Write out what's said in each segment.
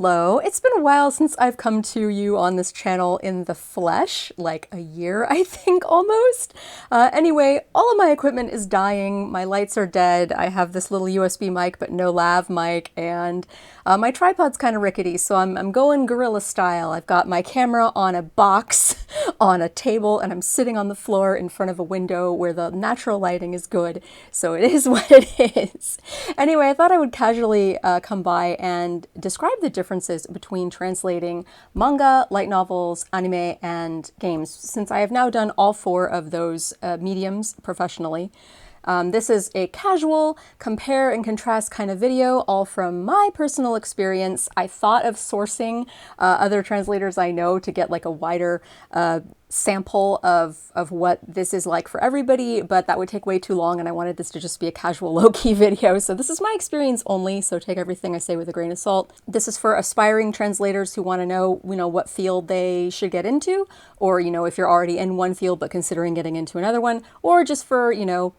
Hello! It's been a while since I've come to you on this channel in the flesh, like a year, I think, almost. Anyway, all of my equipment is dying, my lights are dead, I have this little USB mic but no lav mic, and my tripod's kind of rickety, so I'm going guerrilla style. I've got my camera on a box on a table, and I'm sitting on the floor in front of a window where the natural lighting is good, so it is what it is. Anyway, I thought I would casually come by and describe the differences between translating manga, light novels, anime, and games, since I have now done all four of those mediums professionally. This is a casual compare and contrast kind of video, all from my personal experience. I thought of sourcing other translators I know to get like a wider sample of what this is like for everybody, but that would take way too long and I wanted this to just be a casual low-key video. So this is my experience only, so take everything I say with a grain of salt. This is for aspiring translators who want to know, what field they should get into, or, if you're already in one field but considering getting into another one, or just for,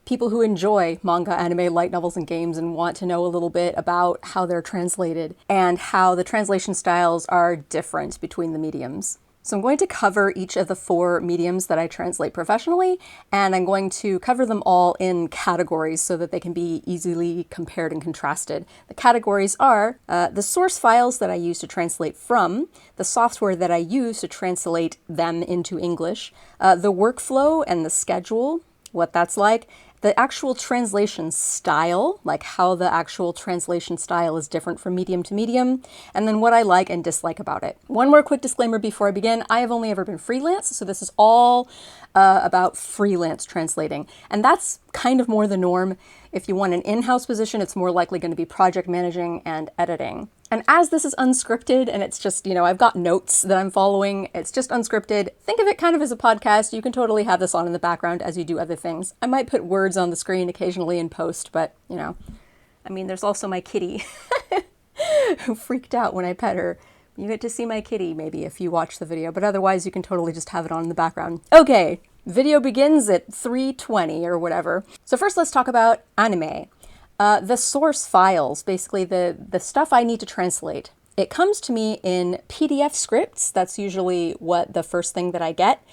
people who enjoy manga, anime, light novels, and games and want to know a little bit about how they're translated and how the translation styles are different between the mediums. So I'm going to cover each of the four mediums that I translate professionally, and I'm going to cover them all in categories so that they can be easily compared and contrasted. The categories are the source files that I use to translate from, the software that I use to translate them into English, the workflow and the schedule, what that's like, the actual translation style, like how the actual translation style is different from medium to medium, and then what I like and dislike about it. One more quick disclaimer before I begin. I have only ever been freelance, so this is all about freelance translating, and that's kind of more the norm. If you want an in-house position, it's more likely going to be project managing and editing. And as this is unscripted and it's just, I've got notes that I'm following, it's just unscripted, think of it kind of as a podcast. You can totally have this on in the background as you do other things. I might put words on the screen occasionally in post, but, there's also my kitty who freaked out when I pet her. You get to see my kitty maybe if you watch the video, but otherwise you can totally just have it on in the background. Okay, video begins at 3:20 or whatever. So first let's talk about anime. The source files, basically the stuff I need to translate. It comes to me in PDF scripts. That's usually what the first thing that I get.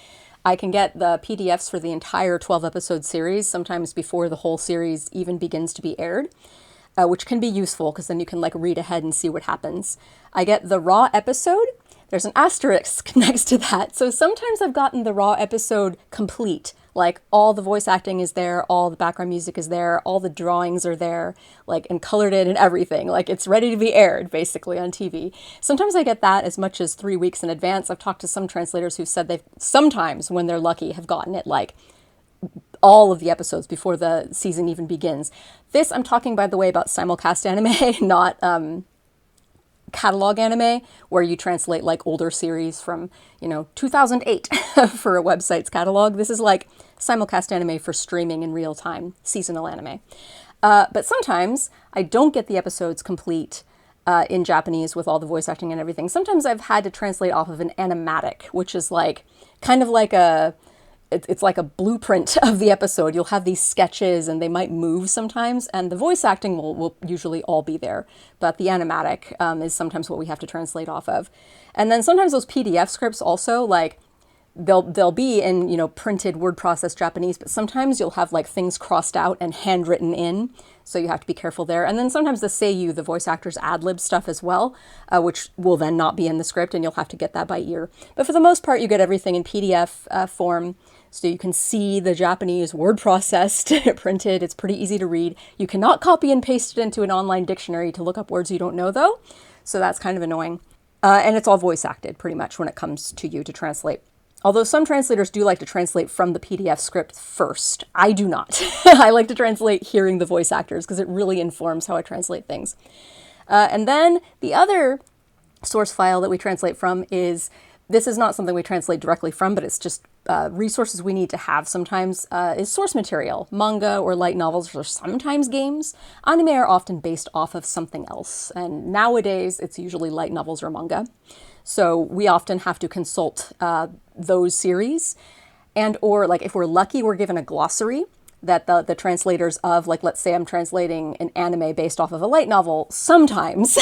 I can get the PDFs for the entire 12 episode series, sometimes before the whole series even begins to be aired. Which can be useful because then you can read ahead and see what happens. I get the raw episode. There's an asterisk next to that. So sometimes I've gotten the raw episode complete. Like all the voice acting is there, all the background music is there, all the drawings are there, and colored in and everything. It's ready to be aired basically on TV. Sometimes I get that as much as 3 weeks in advance. I've talked to some translators who said they've sometimes, when they're lucky, have gotten it all of the episodes before the season even begins. This, I'm talking, by the way, about simulcast anime, not catalog anime, where you translate older series from, 2008 for a website's catalog. This is simulcast anime for streaming in real time, seasonal anime. But sometimes I don't get the episodes complete in Japanese with all the voice acting and everything. Sometimes I've had to translate off of an animatic, which is kind of like a it's like a blueprint of the episode. You'll have these sketches and they might move sometimes, and the voice acting will usually all be there, but the animatic is sometimes what we have to translate off of. And then sometimes those PDF scripts also, they'll be in, printed word processed Japanese, but sometimes you'll have things crossed out and handwritten in, so you have to be careful there. And then sometimes the seiyuu, the voice actors, ad-lib stuff as well, which will then not be in the script, and you'll have to get that by ear. But for the most part, you get everything in PDF form, so you can see the Japanese word processed, printed. It's pretty easy to read. You cannot copy and paste it into an online dictionary to look up words you don't know, though, so that's kind of annoying. And it's all voice acted, pretty much, when it comes to you to translate. Although some translators do like to translate from the PDF script first. I do not. I like to translate hearing the voice actors because it really informs how I translate things. And then the other source file that we translate from this is not something we translate directly from, but it's just resources we need to have sometimes, is source material. Manga or light novels or sometimes games. Anime are often based off of something else, and nowadays it's usually light novels or manga. So we often have to consult those series, and or if we're lucky, we're given a glossary that the translators of, like, let's say I'm translating an anime based off of a light novel, sometimes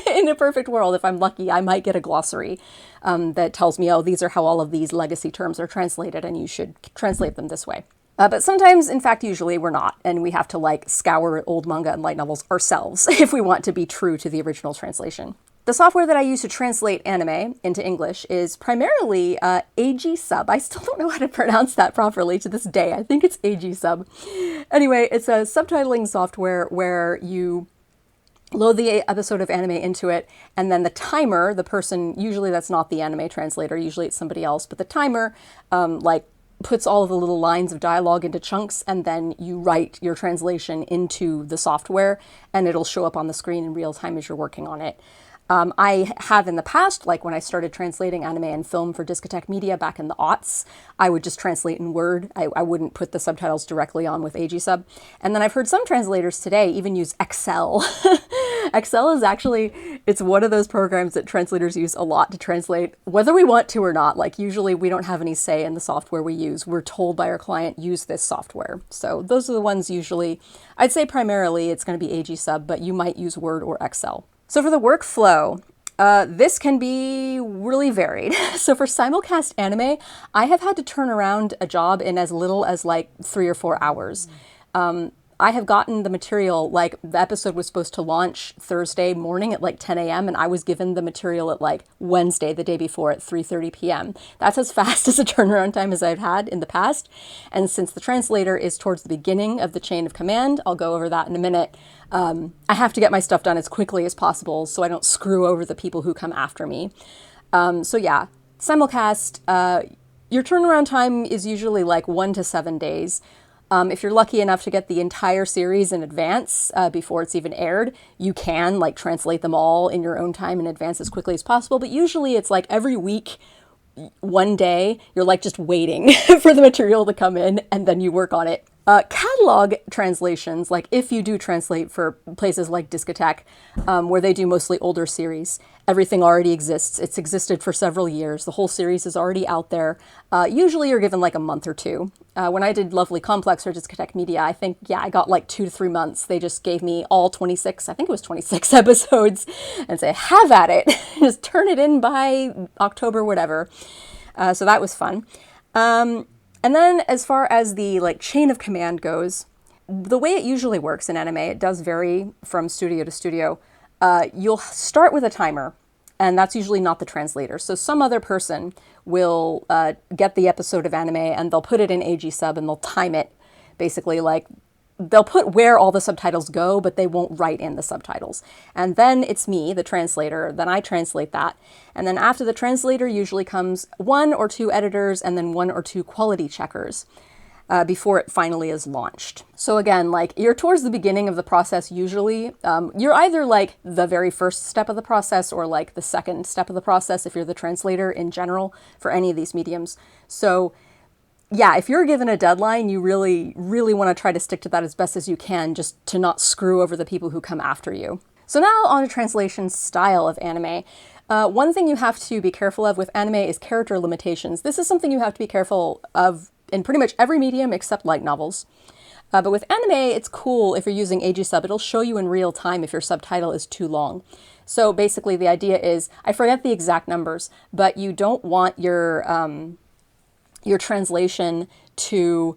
in a perfect world, if I'm lucky, I might get a glossary that tells me, oh, these are how all of these legacy terms are translated, and you should translate them this way. But sometimes, in fact, usually we're not, and we have to like scour old manga and light novels ourselves if we want to be true to the original translation. The software that I use to translate anime into English is primarily AG Sub. I still don't know how to pronounce that properly to this day. I think it's AG Sub. Anyway, it's a subtitling software where you load the episode of anime into it, and then the timer, the person, usually that's not the anime translator, usually it's somebody else, but the timer, like, puts all of the little lines of dialogue into chunks, and then you write your translation into the software, and it'll show up on the screen in real time as you're working on it. I have in the past, like when I started translating anime and film for Discotheque Media back in the aughts, I would just translate in Word. I wouldn't put the subtitles directly on with AG Sub. And then I've heard some translators today even use Excel. Excel is actually, it's one of those programs that translators use a lot to translate, whether we want to or not. Like, usually we don't have any say in the software we use. We're told by our client, use this software. So those are the ones usually, I'd say primarily it's going to be AG Sub, but you might use Word or Excel. So for the workflow, this can be really varied. So for simulcast anime, I have had to turn around a job in as little as like 3 or 4 hours. I have gotten the material, like the episode was supposed to launch Thursday morning at like 10 a.m. and I was given the material at like Wednesday, the day before, at 3:30 p.m. That's as fast as a turnaround time as I've had in the past. And since the translator is towards the beginning of the chain of command, I'll go over that in a minute, I have to get my stuff done as quickly as possible so I don't screw over the people who come after me. So yeah, simulcast, your turnaround time is usually like 1 to 7 days. If you're lucky enough to get the entire series in advance before it's even aired, you can like translate them all in your own time in advance as quickly as possible. But usually it's like every week, 1 day, you're like just waiting for the material to come in and then you work on it. Catalog translations, like if you do translate for places like Discotheque, where they do mostly older series, everything already exists. It's existed for several years. The whole series is already out there. Usually you're given like a month or two. When I did Lovely Complex or Discotheque Media, I think, yeah, I got like 2 to 3 months. They just gave me all 26, I think it was 26 episodes, and say, have at it. Just turn it in by October, whatever. So that was fun. And then as far as the like chain of command goes, the way it usually works in anime, it does vary from studio to studio. You'll start with a timer, and that's usually not the translator. So some other person will get the episode of anime and they'll put it in AG Sub and they'll time it. Basically, like, they'll put where all the subtitles go, but they won't write in the subtitles. And then it's me, the translator, then I translate that. And then after the translator usually comes 1 or 2 editors and then 1 or 2 quality checkers before it finally is launched. So again, like, you're towards the beginning of the process usually. You're either like the very first step of the process or like the second step of the process if you're the translator in general for any of these mediums. So yeah, if you're given a deadline, you really, really want to try to stick to that as best as you can, just to not screw over the people who come after you. So now on to translation style of anime. One thing you have to be careful of with anime is character limitations. This is something you have to be careful of in pretty much every medium except light novels. But with anime, it's cool if you're using AG Sub. It'll show you in real time if your subtitle is too long. So basically the idea is, I forget the exact numbers, but you don't want your translation to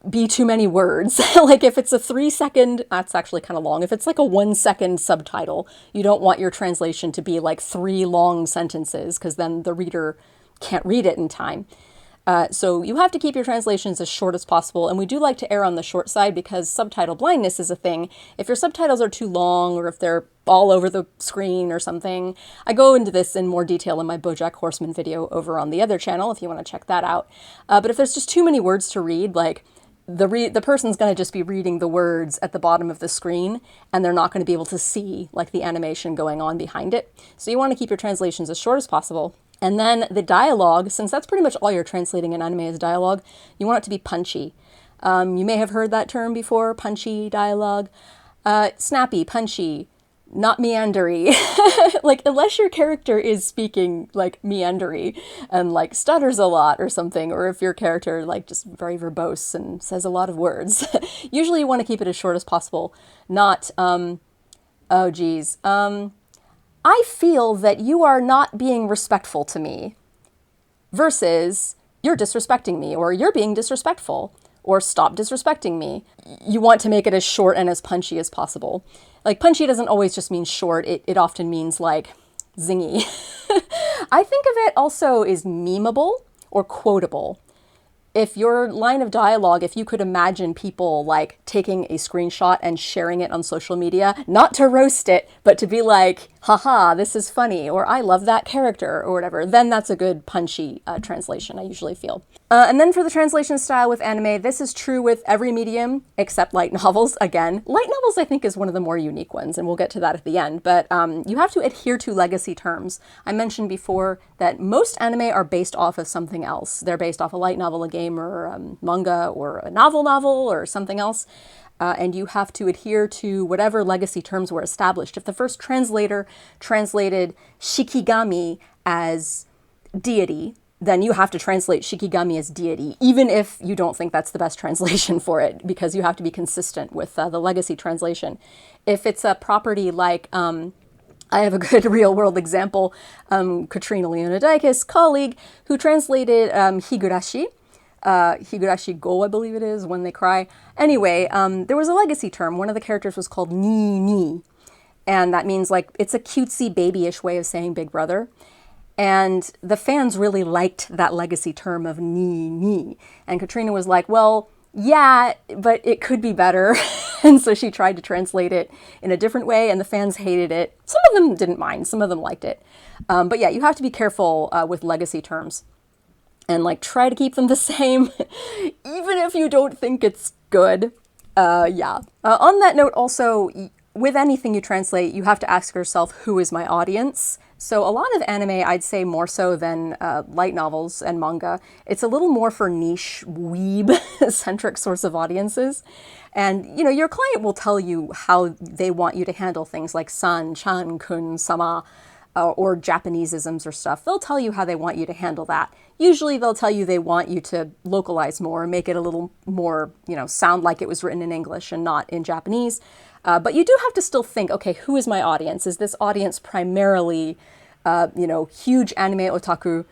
be too many words. Like if it's a 3-second, that's actually kind of long. If it's like a 1-second subtitle, you don't want your translation to be like 3 long sentences because then the reader can't read it in time. So you have to keep your translations as short as possible, and we do like to err on the short side because subtitle blindness is a thing. If your subtitles are too long or if they're all over the screen or something, I go into this in more detail in my BoJack Horseman video over on the other channel if you want to check that out. But if there's just too many words to read, like the person's going to just be reading the words at the bottom of the screen and they're not going to be able to see like the animation going on behind it. So you want to keep your translations as short as possible. And then the dialogue, since that's pretty much all you're translating in anime is dialogue, you want it to be punchy. You may have heard that term before, punchy dialogue. Snappy, punchy, not meandery. Like, unless your character is speaking, like, meandery and, like, stutters a lot or something, or if your character, like, just very verbose and says a lot of words. Usually you want to keep it as short as possible, not, oh geez, I feel that you are not being respectful to me, versus you're disrespecting me, or you're being disrespectful, or stop disrespecting me. You want to make it as short and as punchy as possible. Like, punchy doesn't always just mean short, it often means, like, zingy. I think of it also as memeable or quotable. If your line of dialogue, if you could imagine people, like, taking a screenshot and sharing it on social media, not to roast it, but to be like, haha, this is funny, or I love that character, or whatever, then that's a good punchy translation, I usually feel. And then for the translation style with anime, this is true with every medium except light novels. Again, light novels I think is one of the more unique ones, and we'll get to that at the end, but you have to adhere to legacy terms. I mentioned before that most anime are based off of something else. They're based off a light novel, a game, or manga, or a novel, or something else. And you have to adhere to whatever legacy terms were established. If the first translator translated Shikigami as deity, then you have to translate Shikigami as deity, even if you don't think that's the best translation for it, because you have to be consistent with the legacy translation. If it's a property like, I have a good real-world example, Katrina Leonidakis' colleague, who translated Higurashi, Higurashi Go, I believe it is, When They Cry. Anyway, there was a legacy term. One of the characters was called Ni, and that means, like, it's a cutesy, babyish way of saying big brother. And the fans really liked that legacy term of ni. And Katrina was like, well, yeah, but it could be better. And so she tried to translate it in a different way, and the fans hated it. Some of them didn't mind, some of them liked it. But yeah, you have to be careful with legacy terms. And, like, try to keep them the same, even if you don't think it's good. Yeah. On that note, also, with anything you translate, you have to ask yourself, who is my audience? So a lot of anime, I'd say more so than light novels and manga, it's a little more for niche, weeb-centric sorts of audiences. And, you know, your client will tell you how they want you to handle things like san, chan, kun, sama, or Japaneseisms or stuff. They'll tell you how they want you to handle that. Usually they'll tell you they want you to localize more, make it a little more, you know, sound like it was written in English and not in Japanese. But you do have to still think, okay, who is my audience? Is this audience primarily, you know, huge anime otaku?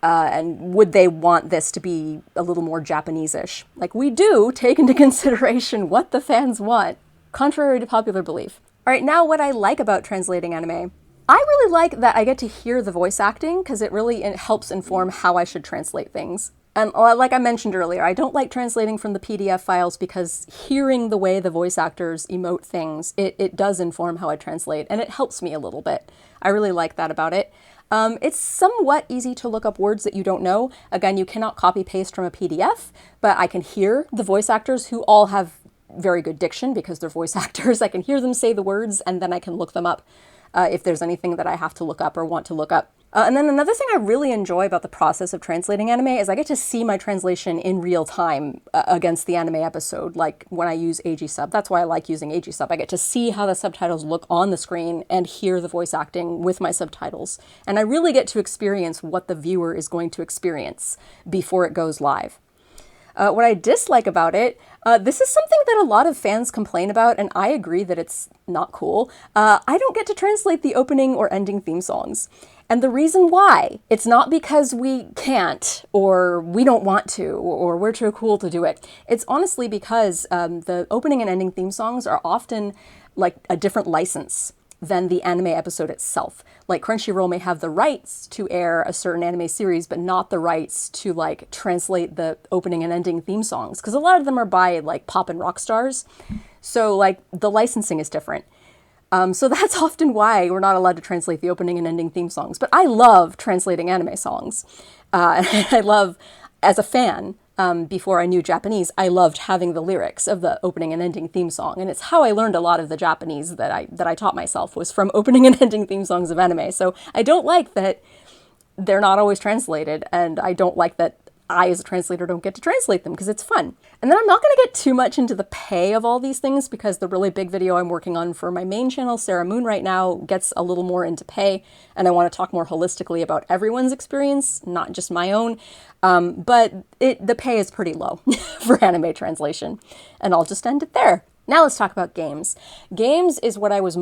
And would they want this to be a little more Japanese-ish? Like, we do take into consideration what the fans want, contrary to popular belief. All right, now what I like about translating anime. I really like that I get to hear the voice acting, because it really helps inform how I should translate things. And like I mentioned earlier, I don't like translating from the PDF files because hearing the way the voice actors emote things, it does inform how I translate, and it helps me a little bit. I really like that about it. It's somewhat easy to look up words that you don't know. Again, you cannot copy-paste from a PDF, but I can hear the voice actors, who all have very good diction because they're voice actors. I can hear them say the words, and then I can look them up if there's anything that I have to look up or want to look up. And then another thing I really enjoy about the process of translating anime is I get to see my translation in real time against the anime episode, like when I use AG Sub. That's why I like using AG Sub. I get to see how the subtitles look on the screen and hear the voice acting with my subtitles. And I really get to experience what the viewer is going to experience before it goes live. What I dislike about it, this is something that a lot of fans complain about, and I agree that it's not cool. I don't get to translate the opening or ending theme songs. And the reason why, it's not because we can't, or we don't want to, or we're too cool to do it. It's honestly because the opening and ending theme songs are often like a different license than the anime episode itself. Like, Crunchyroll may have the rights to air a certain anime series, but not the rights to, like, translate the opening and ending theme songs, because a lot of them are by, like, pop and rock stars. So, like, the licensing is different. So that's often why we're not allowed to translate the opening and ending theme songs. But I love translating anime songs. I love, as a fan, before I knew Japanese, I loved having the lyrics of the opening and ending theme song. And it's how I learned a lot of the Japanese that I taught myself, was from opening and ending theme songs of anime. So I don't like that they're not always translated, and I don't like that I, as a translator, don't get to translate them because it's fun. And then I'm not going to get too much into the pay of all these things because the really big video I'm working on for my main channel, Sarah Moon, right now gets a little more into pay, and I want to talk more holistically about everyone's experience, not just my own. But the pay is pretty low for anime translation, and I'll just end it there. Now let's talk about games. Games is what I was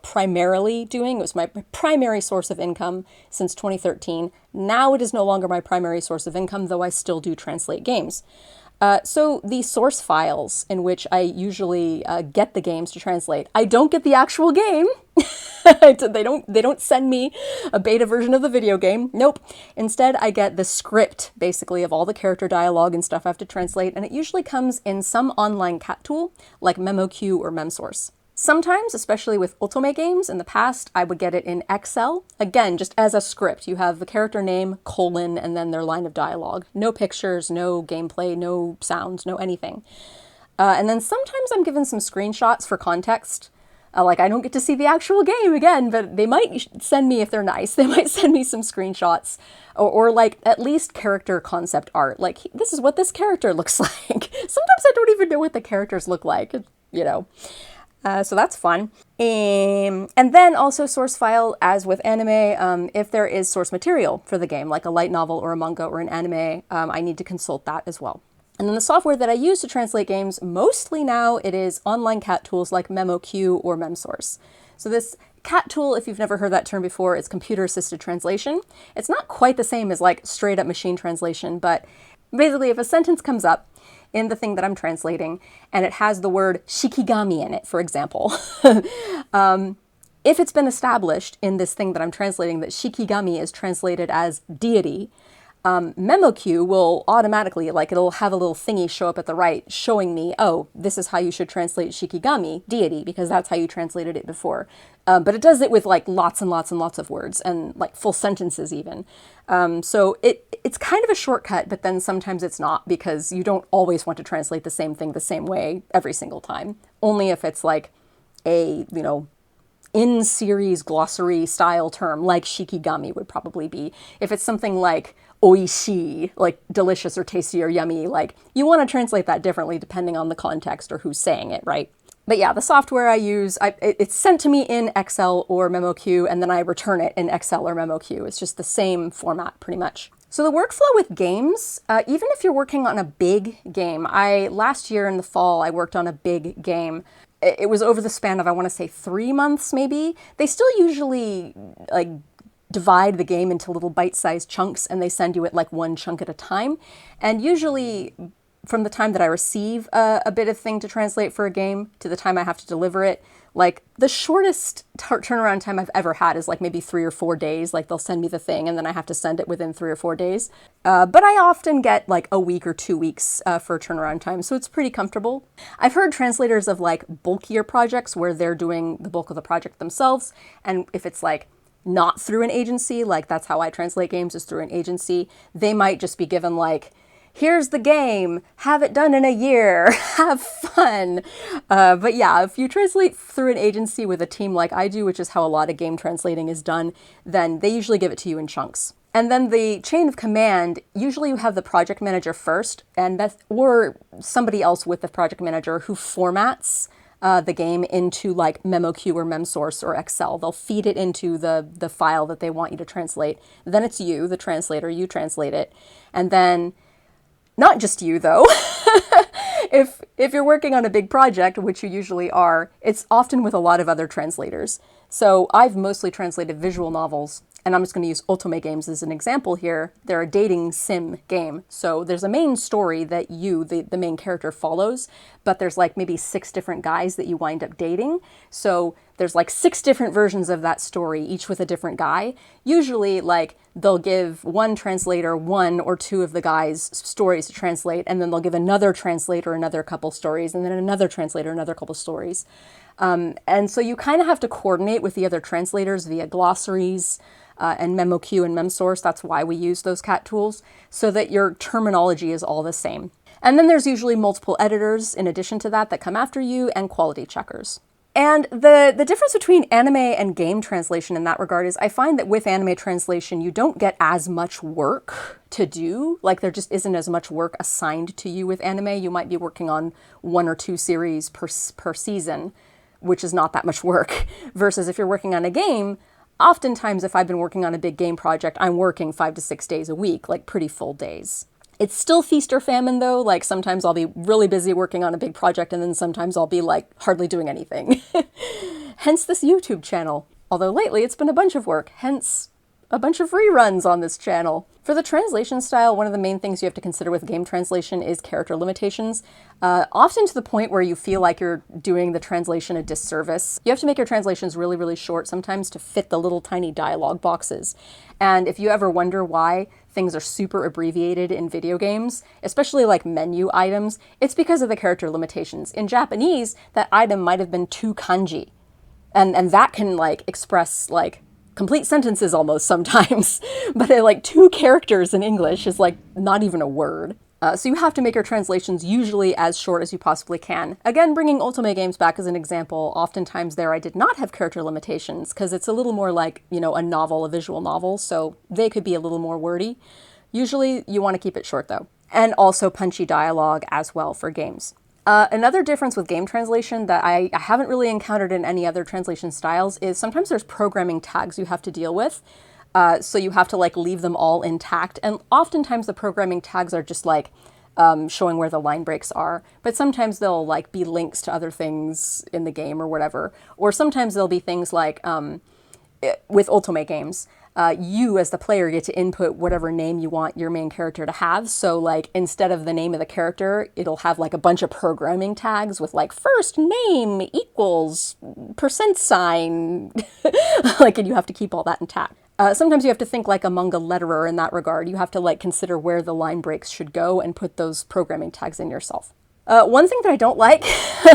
primarily doing. It was my primary source of income since 2013. Now it is no longer my primary source of income, though I still do translate games. So the source files in which I usually get the games to translate, I don't get the actual game. They don't send me a beta version of the video game. Nope. Instead, I get the script, basically, of all the character dialogue and stuff I have to translate, and it usually comes in some online cat tool like MemoQ or MemSource. Sometimes, especially with otome games in the past, I would get it in Excel. Again, just as a script. You have the character name, colon, and then their line of dialogue. No pictures, no gameplay, no sounds, no anything. And then sometimes I'm given some screenshots for context. Like, I don't get to see the actual game again, but they might send me, if they're nice, they might send me some screenshots or like at least character concept art. Like, this is what this character looks like. Sometimes I don't even know what the characters look like, you know. So that's fun. And then also source file, as with anime, if there is source material for the game, like a light novel or a manga or an anime, I need to consult that as well. And then the software that I use to translate games, mostly now it is online cat tools like MemoQ or MemSource. So this cat tool, if you've never heard that term before, it's computer-assisted translation. It's not quite the same as like straight-up machine translation, but basically if a sentence comes up in the thing that I'm translating and it has the word shikigami in it, for example, if it's been established in this thing that I'm translating that shikigami is translated as deity, MemoQ will automatically, like, it'll have a little thingy show up at the right showing me, oh, this is how you should translate shikigami, deity, because that's how you translated it before. But it does it with like lots and lots and lots of words and like full sentences even. So it's kind of a shortcut, but then sometimes it's not, because you don't always want to translate the same thing the same way every single time. Only if it's like a, you know, in-series glossary style term like shikigami would probably be. If it's something like oishii, like delicious or tasty or yummy, like you want to translate that differently depending on the context or who's saying it, right? But yeah, the software I use, it's sent to me in Excel or MemoQ, and then I return it in Excel or MemoQ. It's just the same format pretty much. So the workflow with games, even if you're working on a big game, last year in the fall, I worked on a big game. It was over the span of, I want to say 3 months maybe. They still usually like divide the game into little bite-sized chunks, and they send you it like one chunk at a time. And usually from the time that I receive a bit of thing to translate for a game to the time I have to deliver it, like the shortest turnaround time I've ever had is like maybe 3 or 4 days. Like they'll send me the thing and then I have to send it within 3 or 4 days. But I often get like a week or 2 weeks for turnaround time, so it's pretty comfortable. I've heard translators of like bulkier projects where they're doing the bulk of the project themselves, and if it's like not through an agency, like that's how I translate games, is through an agency, they might just be given like, here's the game, have it done in a year, have fun. But yeah, if you translate through an agency with a team like I do, which is how a lot of game translating is done, then they usually give it to you in chunks. And then the chain of command, usually you have the project manager first, or somebody else with the project manager who formats the game into like MemoQ or MemSource or Excel. They'll feed it into the file that they want you to translate. Then it's you, the translator, you translate it. And then, not just you though, if you're working on a big project, which you usually are, it's often with a lot of other translators. So I've mostly translated visual novels, and I'm just going to use otome games as an example here. They're a dating sim game. So there's a main story that you, the main character, follows, but there's like maybe 6 different guys that you wind up dating. So there's like 6 different versions of that story, each with a different guy. Usually like they'll give one translator 1 or 2 of the guys' stories to translate, and then they'll give another translator another couple stories, and then another translator another couple stories. And so you kind of have to coordinate with the other translators via glossaries and MemoQ and MemSource. That's why we use those cat tools, so that your terminology is all the same. And then there's usually multiple editors in addition to that come after you, and quality checkers. And the difference between anime and game translation in that regard is I find that with anime translation, you don't get as much work to do. Like there just isn't as much work assigned to you with anime. You might be working on 1 or 2 series per season, which is not that much work. Versus if you're working on a game, oftentimes if I've been working on a big game project, I'm working 5 to 6 days a week, like pretty full days. It's still feast or famine though. Like sometimes I'll be really busy working on a big project and then sometimes I'll be like hardly doing anything. Hence this YouTube channel. Although lately it's been a bunch of work, hence a bunch of reruns on this channel. For the translation style, one of the main things you have to consider with game translation is character limitations, often to the point where you feel like you're doing the translation a disservice. You have to make your translations really, really short sometimes to fit the little tiny dialogue boxes. And if you ever wonder why things are super abbreviated in video games, especially like menu items, it's because of the character limitations. In Japanese, that item might have been 2 kanji, and that can like express like complete sentences almost sometimes, but like 2 characters in English is like not even a word. So you have to make your translations usually as short as you possibly can. Again, bringing Otome games back as an example, oftentimes there I did not have character limitations because it's a little more like, you know, a novel, a visual novel, so they could be a little more wordy. Usually you want to keep it short though. And also punchy dialogue as well for games. Another difference with game translation that I haven't really encountered in any other translation styles is sometimes there's programming tags you have to deal with. So you have to like leave them all intact. And oftentimes the programming tags are just like showing where the line breaks are. But sometimes they'll like be links to other things in the game or whatever. Or sometimes there'll be things like with Otome games, you as the player get to input whatever name you want your main character to have. So like instead of the name of the character, it'll have like a bunch of programming tags with like first name equals %. Like, and you have to keep all that intact. Sometimes you have to think like a manga letterer in that regard. You have to like consider where the line breaks should go and put those programming tags in yourself. One thing that I don't like,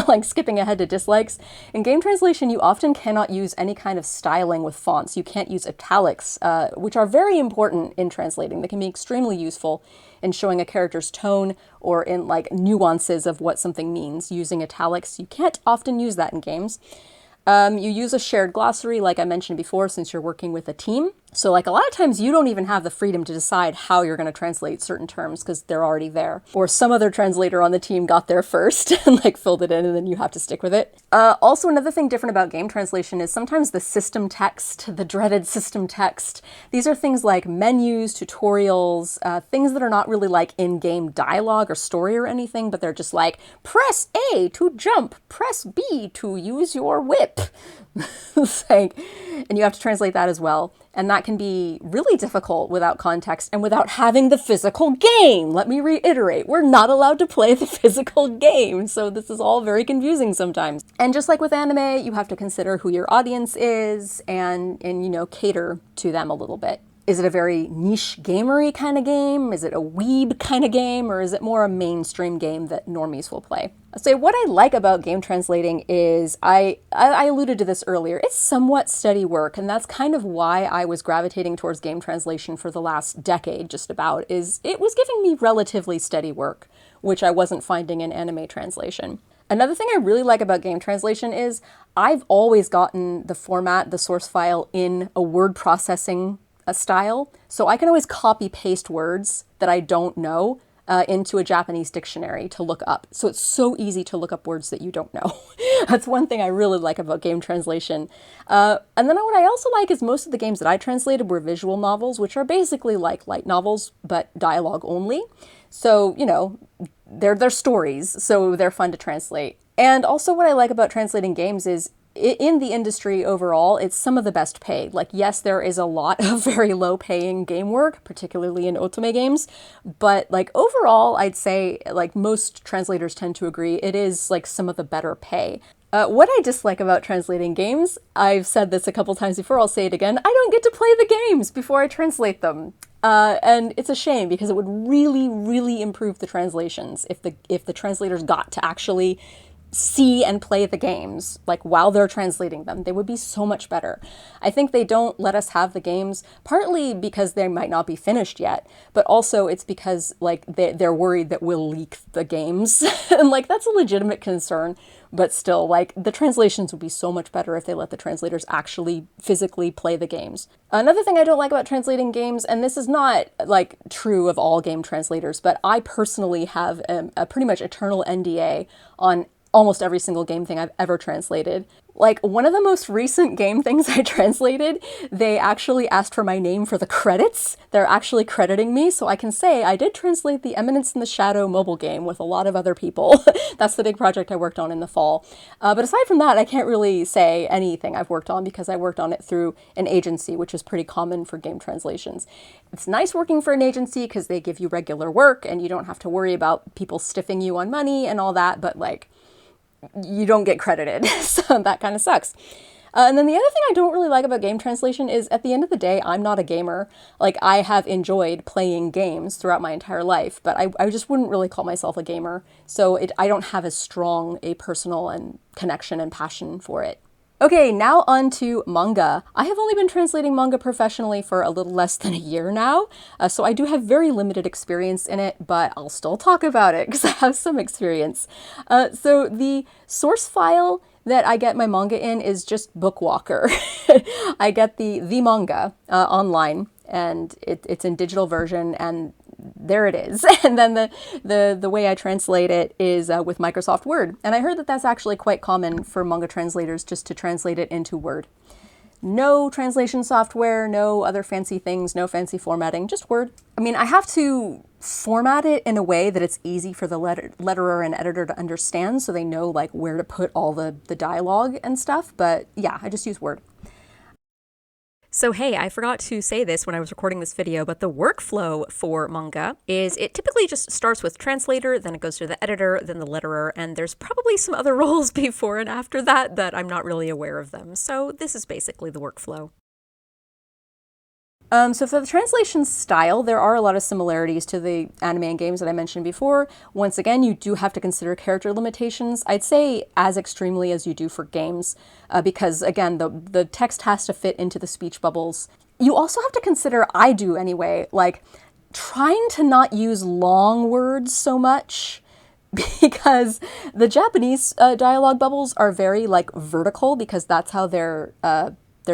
like skipping ahead to dislikes, in game translation you often cannot use any kind of styling with fonts. You can't use italics, which are very important in translating. They can be extremely useful in showing a character's tone or in like nuances of what something means. Using italics, you can't often use that in games. You use a shared glossary, like I mentioned before, since you're working with a team. So like a lot of times you don't even have the freedom to decide how you're going to translate certain terms because they're already there. Or some other translator on the team got there first and like filled it in and then you have to stick with it. Also, another thing different about game translation is sometimes the system text, the dreaded system text. These are things like menus, tutorials, things that are not really like in-game dialogue or story or anything, but they're just like, press A to jump, press B to use your whip. Like, and you have to translate that as well. And that can be really difficult without context and without having the physical game. Let me reiterate, we're not allowed to play the physical game. So this is all very confusing sometimes. And just like with anime, you have to consider who your audience is and you know, cater to them a little bit. Is it a very niche gamery kind of game? Is it a weeb kind of game? Or is it more a mainstream game that normies will play? I'll say what I like about game translating is, I alluded to this earlier, it's somewhat steady work, and that's kind of why I was gravitating towards game translation for the last decade, just about, is it was giving me relatively steady work, which I wasn't finding in anime translation. Another thing I really like about game translation is I've always gotten the format, the source file in a word processing style, so I can always copy paste words that I don't know into a Japanese dictionary to look up. So it's so easy to look up words that you don't know. That's one thing I really like about game translation. And then what I also like is most of the games that I translated were visual novels, which are basically like light novels, but dialogue only. So, you know, they're stories, so they're fun to translate. And also what I like about translating games is in the industry overall, it's some of the best paid. Like, yes, there is a lot of very low paying game work, particularly in otome games, but like overall, I'd say like most translators tend to agree, it is like some of the better pay. What I dislike about translating games, I've said this a couple times before, I'll say it again, I don't get to play the games before I translate them. And it's a shame because it would really, really improve the translations if the translators got to actually see and play the games, like while they're translating them. They would be so much better. I think they don't let us have the games, partly because they might not be finished yet, but also it's because like they're worried that we'll leak the games. And like, that's a legitimate concern, but still, like, the translations would be so much better if they let the translators actually physically play the games. Another thing I don't like about translating games, and this is not like true of all game translators, but I personally have a pretty much eternal NDA on almost every single game thing I've ever translated. Like, one of the most recent game things I translated, they actually asked for my name for the credits. They're actually crediting me, so I can say I did translate the Eminence in the Shadow mobile game with a lot of other people. That's the big project I worked on in the fall. But aside from that, I can't really say anything I've worked on because I worked on it through an agency, which is pretty common for game translations. It's nice working for an agency because they give you regular work and you don't have to worry about people stiffing you on money and all that, but like, you don't get credited, so that kind of sucks. And then the other thing I don't really like about game translation is, at the end of the day, I'm not a gamer. Like, I have enjoyed playing games throughout my entire life, but I just wouldn't really call myself a gamer, so I don't have as strong a personal and connection and passion for it. Okay, now on to manga. I have only been translating manga professionally for a little less than a year now, so I do have very limited experience in it, but I'll still talk about it because I have some experience. So the source file that I get my manga in is just Bookwalker. I get the manga online, and it's in digital version, and there it is. And then the way I translate it is with Microsoft Word. And I heard that that's actually quite common for manga translators, just to translate it into Word. No translation software, no other fancy things, no fancy formatting, just Word. I mean, I have to format it in a way that it's easy for the letterer and editor to understand, so they know like where to put all the dialogue and stuff. But yeah, I just use Word. So hey, I forgot to say this when I was recording this video, but the workflow for manga is it typically just starts with translator, then it goes to the editor, then the letterer, and there's probably some other roles before and after that I'm not really aware of them. So this is basically the workflow. So for the translation style, there are a lot of similarities to the anime and games that I mentioned before. Once again, you do have to consider character limitations. I'd say as extremely as you do for games, because again, the text has to fit into the speech bubbles. You also have to consider, I do anyway, like trying to not use long words so much, because the Japanese dialogue bubbles are very like vertical, because that's how their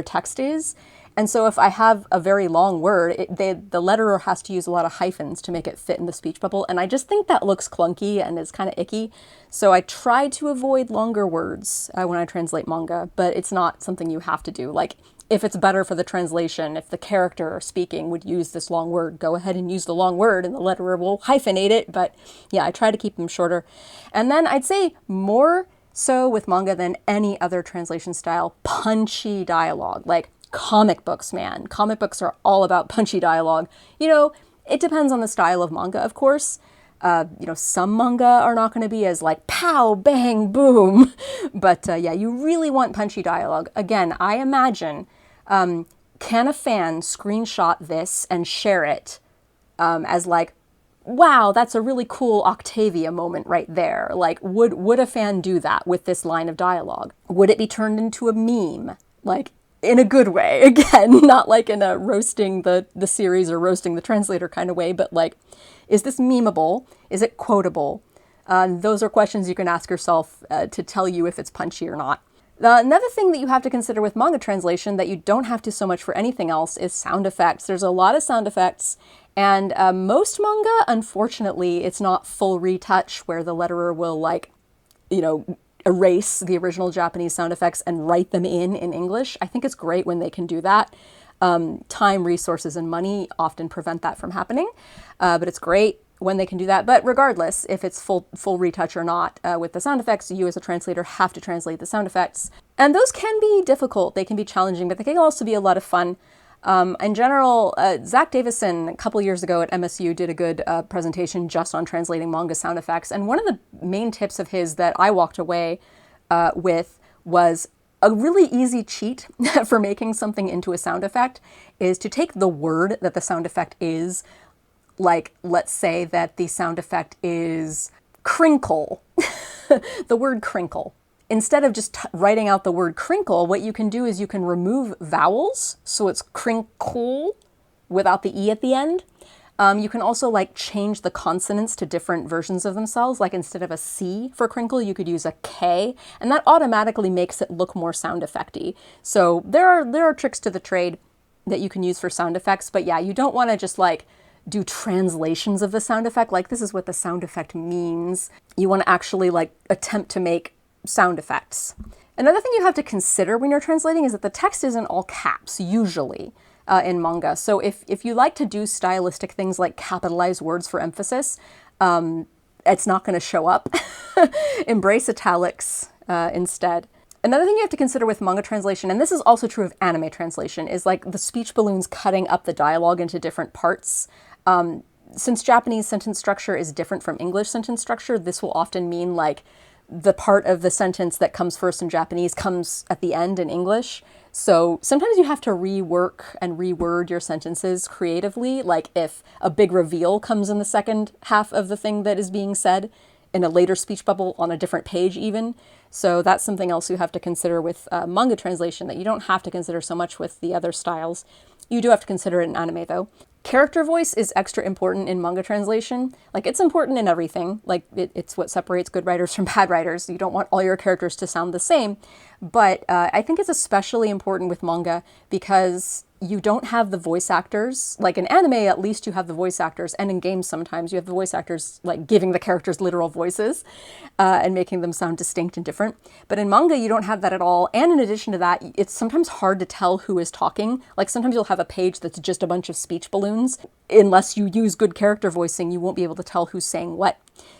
text is. And so if I have a very long word, the letterer has to use a lot of hyphens to make it fit in the speech bubble. And I just think that looks clunky and is kind of icky. So I try to avoid longer words when I translate manga, but it's not something you have to do. Like, if it's better for the translation, if the character speaking would use this long word, go ahead and use the long word and the letterer will hyphenate it. But yeah, I try to keep them shorter. And then I'd say more so with manga than any other translation style, punchy dialogue. Like, comic books, man. Comic books are all about punchy dialogue. You know, it depends on the style of manga, of course. You know, some manga are not going to be as like pow, bang, boom. But yeah, you really want punchy dialogue. Again, I imagine, can a fan screenshot this and share it as like, wow, that's a really cool Octavia moment right there. Like, would a fan do that with this line of dialogue? Would it be turned into a meme? Like, in a good way, again, not like in a roasting the series or roasting the translator kind of way, but like, is this memeable? Is it quotable? Those are questions you can ask yourself to tell you if it's punchy or not. Another thing that you have to consider with manga translation that you don't have to so much for anything else is sound effects. There's a lot of sound effects, and most manga, unfortunately, it's not full retouch where the letterer will like, you know, erase the original Japanese sound effects and write them in English. I think it's great when they can do that. Time, resources, and money often prevent that from happening, but it's great when they can do that. But regardless, if it's full retouch or not, with the sound effects, you as a translator have to translate the sound effects. And those can be difficult, they can be challenging, but they can also be a lot of fun. In general, Zach Davison, a couple years ago at MSU, did a good presentation just on translating manga sound effects. And one of the main tips of his that I walked away with was a really easy cheat for making something into a sound effect is to take the word that the sound effect is. Like, let's say that the sound effect is crinkle. the word crinkle. Instead of just writing out the word crinkle, what you can do is you can remove vowels, so it's crinkle without the E at the end. You can also like change the consonants to different versions of themselves. Like instead of a C for crinkle, you could use a K, and that automatically makes it look more sound effecty. So there are tricks to the trade that you can use for sound effects, but yeah, you don't want to just like do translations of the sound effect. Like this is what the sound effect means. You want to actually like attempt to make sound effects. Another thing you have to consider when you're translating is that the text is in all caps, usually. In manga. So if you like to do stylistic things like capitalize words for emphasis, it's not going to show up. Embrace italics instead. Another thing you have to consider with manga translation, and this is also true of anime translation, is like the speech balloons cutting up the dialogue into different parts. Since Japanese sentence structure is different from English sentence structure, this will often mean like the part of the sentence that comes first in Japanese comes at the end in English. So sometimes you have to rework and reword your sentences creatively, like if a big reveal comes in the second half of the thing that is being said in a later speech bubble on a different page even. So that's something else you have to consider with manga translation that you don't have to consider so much with the other styles. You do have to consider it in anime though. Character voice is extra important in manga translation. Like it's important in everything. Like it's what separates good writers from bad writers. You don't want all your characters to sound the same. But I think it's especially important with manga because you don't have the voice actors. Like in anime, at least you have the voice actors, and in games sometimes you have the voice actors like giving the characters literal voices and making them sound distinct and different. But in manga, you don't have that at all. And in addition to that, it's sometimes hard to tell who is talking. Like sometimes you'll have a page that's just a bunch of speech balloons. Unless you use good character voicing, you won't be able to tell who's saying what.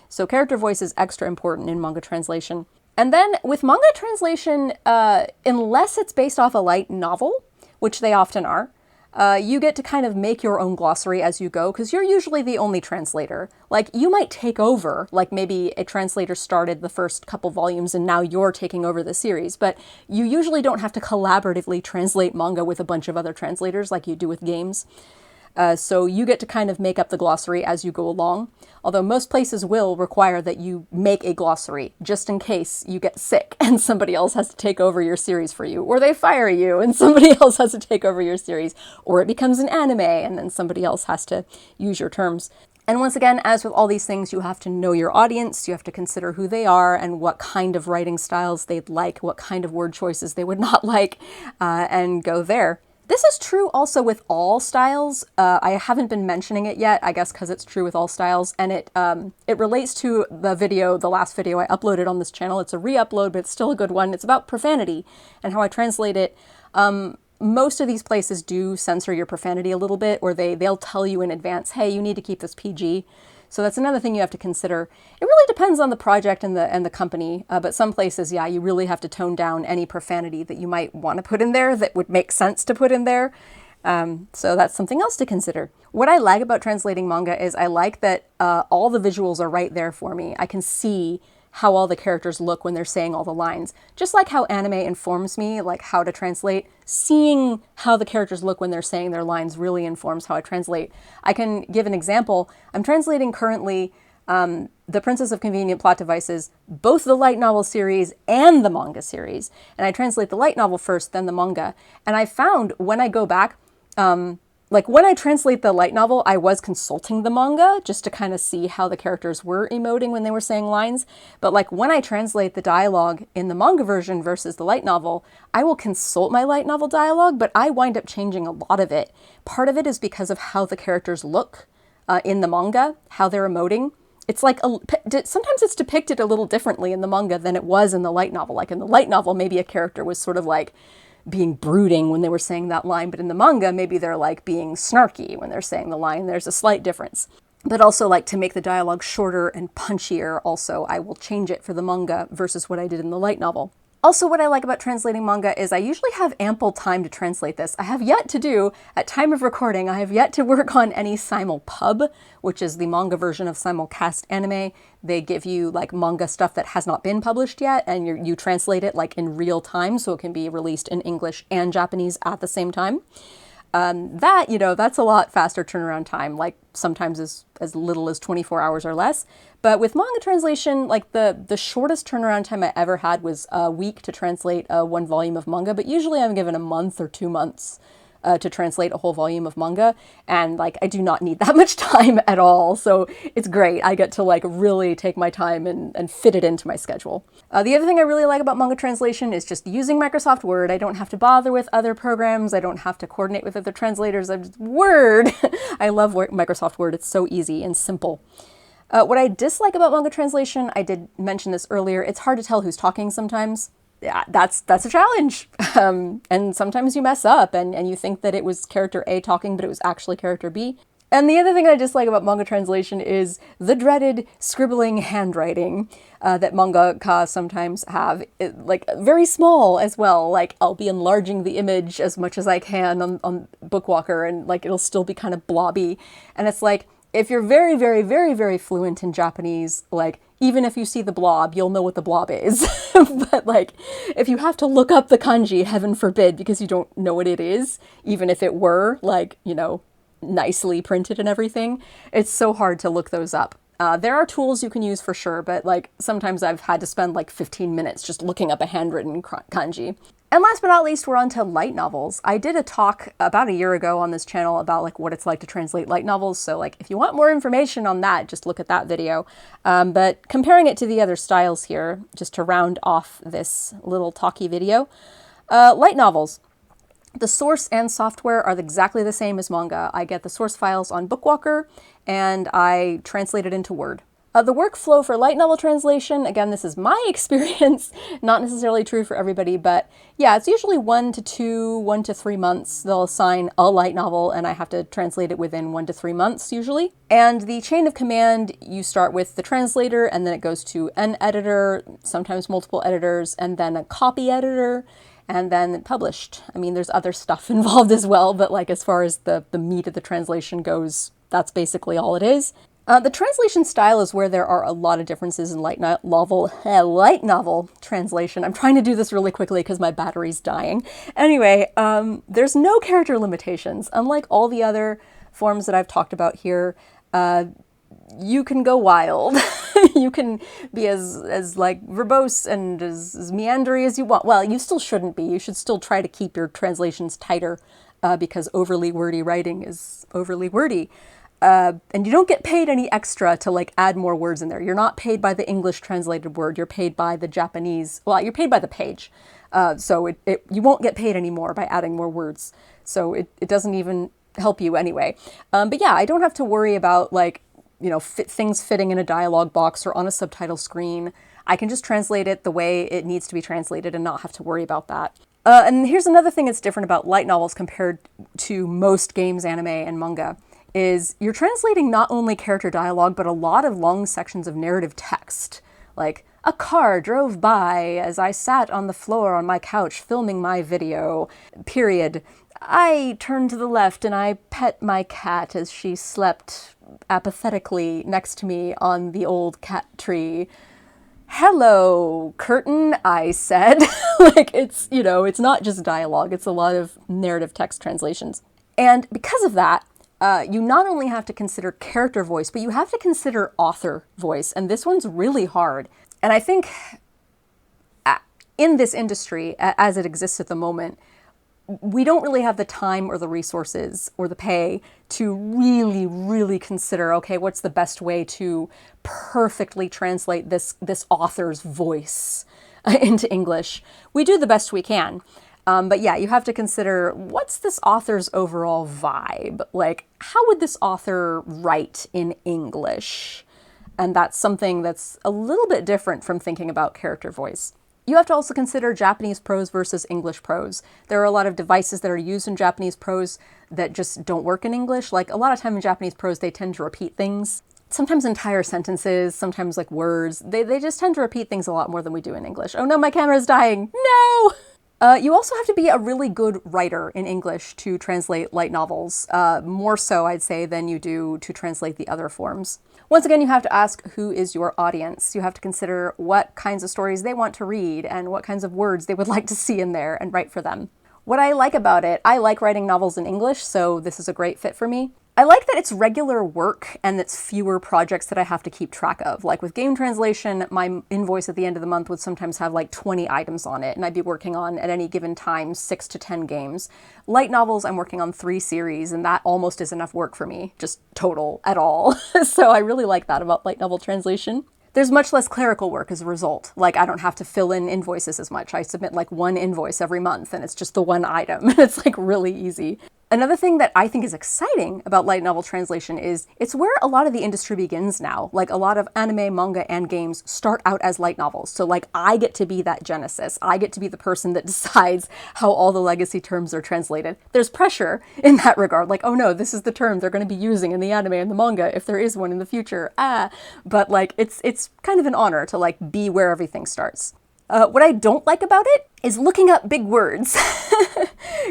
So character voice is extra important in manga translation. And then with manga translation, unless it's based off a light novel, which they often are, you get to kind of make your own glossary as you go, because you're usually the only translator. Like, you might take over, like maybe a translator started the first couple volumes and now you're taking over the series, but you usually don't have to collaboratively translate manga with a bunch of other translators like you do with games. So you get to kind of make up the glossary as you go along, although most places will require that you make a glossary just in case you get sick and somebody else has to take over your series for you, or they fire you and somebody else has to take over your series, or it becomes an anime and then somebody else has to use your terms. And once again, as with all these things, you have to know your audience, you have to consider who they are and what kind of writing styles they'd like, what kind of word choices they would not like, and go there. This is true also with all styles. I haven't been mentioning it yet, I guess because it's true with all styles, and it relates to the last video I uploaded on this channel. It's a re-upload, but it's still a good one. It's about profanity and how I translate it. Most of these places do censor your profanity a little bit, or they'll tell you in advance, hey, you need to keep this PG. So that's another thing you have to consider. It really depends on the project and the company, but some places, yeah, you really have to tone down any profanity that you might want to put in there that would make sense to put in there. So that's something else to consider. What I like about translating manga is I like that all the visuals are right there for me. I can see how all the characters look when they're saying all the lines. Just like how anime informs me, like how to translate, seeing how the characters look when they're saying their lines really informs how I translate. I can give an example. I'm translating currently The Princess of Convenient Plot Devices, both the light novel series and the manga series. And I translate the light novel first, then the manga. And I found when I go back, like when I translate the light novel, I was consulting the manga just to kind of see how the characters were emoting when they were saying lines. But like when I translate the dialogue in the manga version versus the light novel, I will consult my light novel dialogue, but I wind up changing a lot of it. Part of it is because of how the characters look in the manga, how they're emoting. It's like, sometimes it's depicted a little differently in the manga than it was in the light novel. Like in the light novel, maybe a character was sort of like being brooding when they were saying that line, but in the manga, maybe they're like being snarky when they're saying the line. There's a slight difference. But also, like, to make the dialogue shorter and punchier, also, I will change it for the manga versus what I did in the light novel. Also, what I like about translating manga is I usually have ample time to translate this. I have yet to do, at time of recording, I have yet to work on any simulpub, which is the manga version of simulcast anime. They give you like manga stuff that has not been published yet, and you translate it like in real time, so it can be released in English and Japanese at the same time. That, that's a lot faster turnaround time, like sometimes as little as 24 hours or less. But with manga translation, like the shortest turnaround time I ever had was a week to translate one volume of manga, but usually I'm given a month or 2 months to translate a whole volume of manga, and like I do not need that much time at all, so it's great. I get to like really take my time and fit it into my schedule. The other thing I really like about manga translation is just using Microsoft Word. I don't have to bother with other programs. I don't have to coordinate with other translators. I'm just Word. I love Microsoft Word. It's so easy and simple. What I dislike about manga translation, I did mention this earlier, it's hard to tell who's talking sometimes. Yeah, that's a challenge. And sometimes you mess up and you think that it was character A talking, but it was actually character B. And the other thing I dislike about manga translation is the dreaded scribbling handwriting that mangaka sometimes have, like very small as well. Like I'll be enlarging the image as much as I can on Bookwalker, and like it'll still be kind of blobby. And it's like, if you're very, very, very, very fluent in Japanese, like even if you see the blob, you'll know what the blob is. But like, if you have to look up the kanji, heaven forbid, because you don't know what it is, even if it were like, nicely printed and everything, it's so hard to look those up. There are tools you can use for sure, but like sometimes I've had to spend like 15 minutes just looking up a handwritten kanji. And last but not least, we're on to light novels. I did a talk about a year ago on this channel about like what it's like to translate light novels. So like if you want more information on that, just look at that video. But comparing it to the other styles here, just to round off this little talky video, light novels. The source and software are exactly the same as manga. I get the source files on Bookwalker and I translate it into Word. The workflow for light novel translation, again, this is my experience, not necessarily true for everybody, but yeah, it's usually 1 to 3 months. They'll assign a light novel and I have to translate it within 1 to 3 months usually. And the chain of command, you start with the translator and then it goes to an editor, sometimes multiple editors, and then a copy editor, and then published. I mean, there's other stuff involved as well, but like as far as the meat of the translation goes, that's basically all it is. The translation style is where there are a lot of differences in light novel translation. I'm trying to do this really quickly because my battery's dying. Anyway, there's no character limitations. Unlike all the other forms that I've talked about here, you can go wild. You can be as like verbose and as meandery as you want. Well, you still shouldn't be. You should still try to keep your translations tighter because overly wordy writing is overly wordy. And you don't get paid any extra to like add more words in there. You're not paid by the English translated word. You're paid by the Japanese. Well, you're paid by the page. So you won't get paid any more by adding more words. So it doesn't even help you anyway. But yeah, I don't have to worry about like, things fitting in a dialogue box or on a subtitle screen. I can just translate it the way it needs to be translated and not have to worry about that. And here's another thing that's different about light novels compared to most games, anime, and manga, is you're translating not only character dialogue, but a lot of long sections of narrative text. Like, a car drove by as I sat on the floor on my couch filming my video, period. I turned to the left and I pet my cat as she slept apathetically next to me on the old cat tree. Hello, curtain, I said. Like, it's not just dialogue, it's a lot of narrative text translations. And because of that, you not only have to consider character voice, but you have to consider author voice. And this one's really hard. And I think in this industry, as it exists at the moment, we don't really have the time or the resources or the pay to really, really consider, okay, what's the best way to perfectly translate this author's voice into English. We do the best we can. But yeah, you have to consider, what's this author's overall vibe? Like, how would this author write in English? And that's something that's a little bit different from thinking about character voice. You have to also consider Japanese prose versus English prose. There are a lot of devices that are used in Japanese prose that just don't work in English. Like, a lot of time in Japanese prose, they tend to repeat things. Sometimes entire sentences, sometimes like words. They just tend to repeat things a lot more than we do in English. Oh no, my camera's dying. No! You also have to be a really good writer in English to translate light novels, more so, I'd say, than you do to translate the other forms. Once again, you have to ask, who is your audience? You have to consider what kinds of stories they want to read and what kinds of words they would like to see in there and write for them. What I like about it, I like writing novels in English, so this is a great fit for me. I like that it's regular work and it's fewer projects that I have to keep track of. Like with game translation, my invoice at the end of the month would sometimes have like 20 items on it, and I'd be working on, at any given time, 6 to 10 games. Light novels, I'm working on 3 series, and that almost is enough work for me, just total at all. So I really like that about light novel translation. There's much less clerical work as a result. Like, I don't have to fill in invoices as much. I submit like 1 invoice every month, and it's just the 1 item. It's like really easy. Another thing that I think is exciting about light novel translation is it's where a lot of the industry begins now. Like, a lot of anime, manga, and games start out as light novels. So like, I get to be that genesis. I get to be the person that decides how all the legacy terms are translated. There's pressure in that regard. Like, oh no, this is the term they're going to be using in the anime and the manga if there is one in the future. But like, it's kind of an honor to like be where everything starts. What I don't like about it is looking up big words.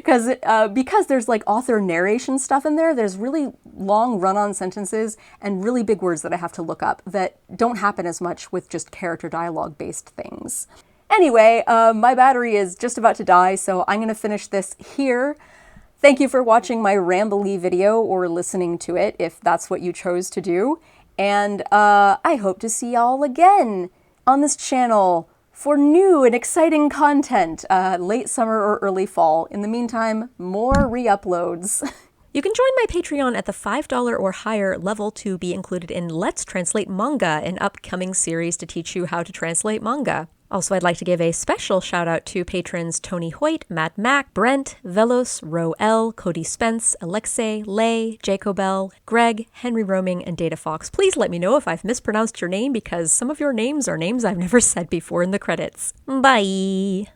Because there's like author narration stuff in there, there's really long run-on sentences and really big words that I have to look up that don't happen as much with just character dialogue-based things. Anyway, my battery is just about to die, so I'm going to finish this here. Thank you for watching my rambly video or listening to it, if that's what you chose to do. And I hope to see y'all again on this channel for new and exciting content, late summer or early fall. In the meantime, more re-uploads. You can join my Patreon at the $5 or higher level to be included in Let's Translate Manga, an upcoming series to teach you how to translate manga. Also, I'd like to give a special shout out to patrons Tony Hoyt, Matt Mack, Brent, Velos, Roel, Cody Spence, Alexei, Lay, Jacobel, Greg, Henry Roaming, and Data Fox. Please let me know if I've mispronounced your name because some of your names are names I've never said before in the credits. Bye!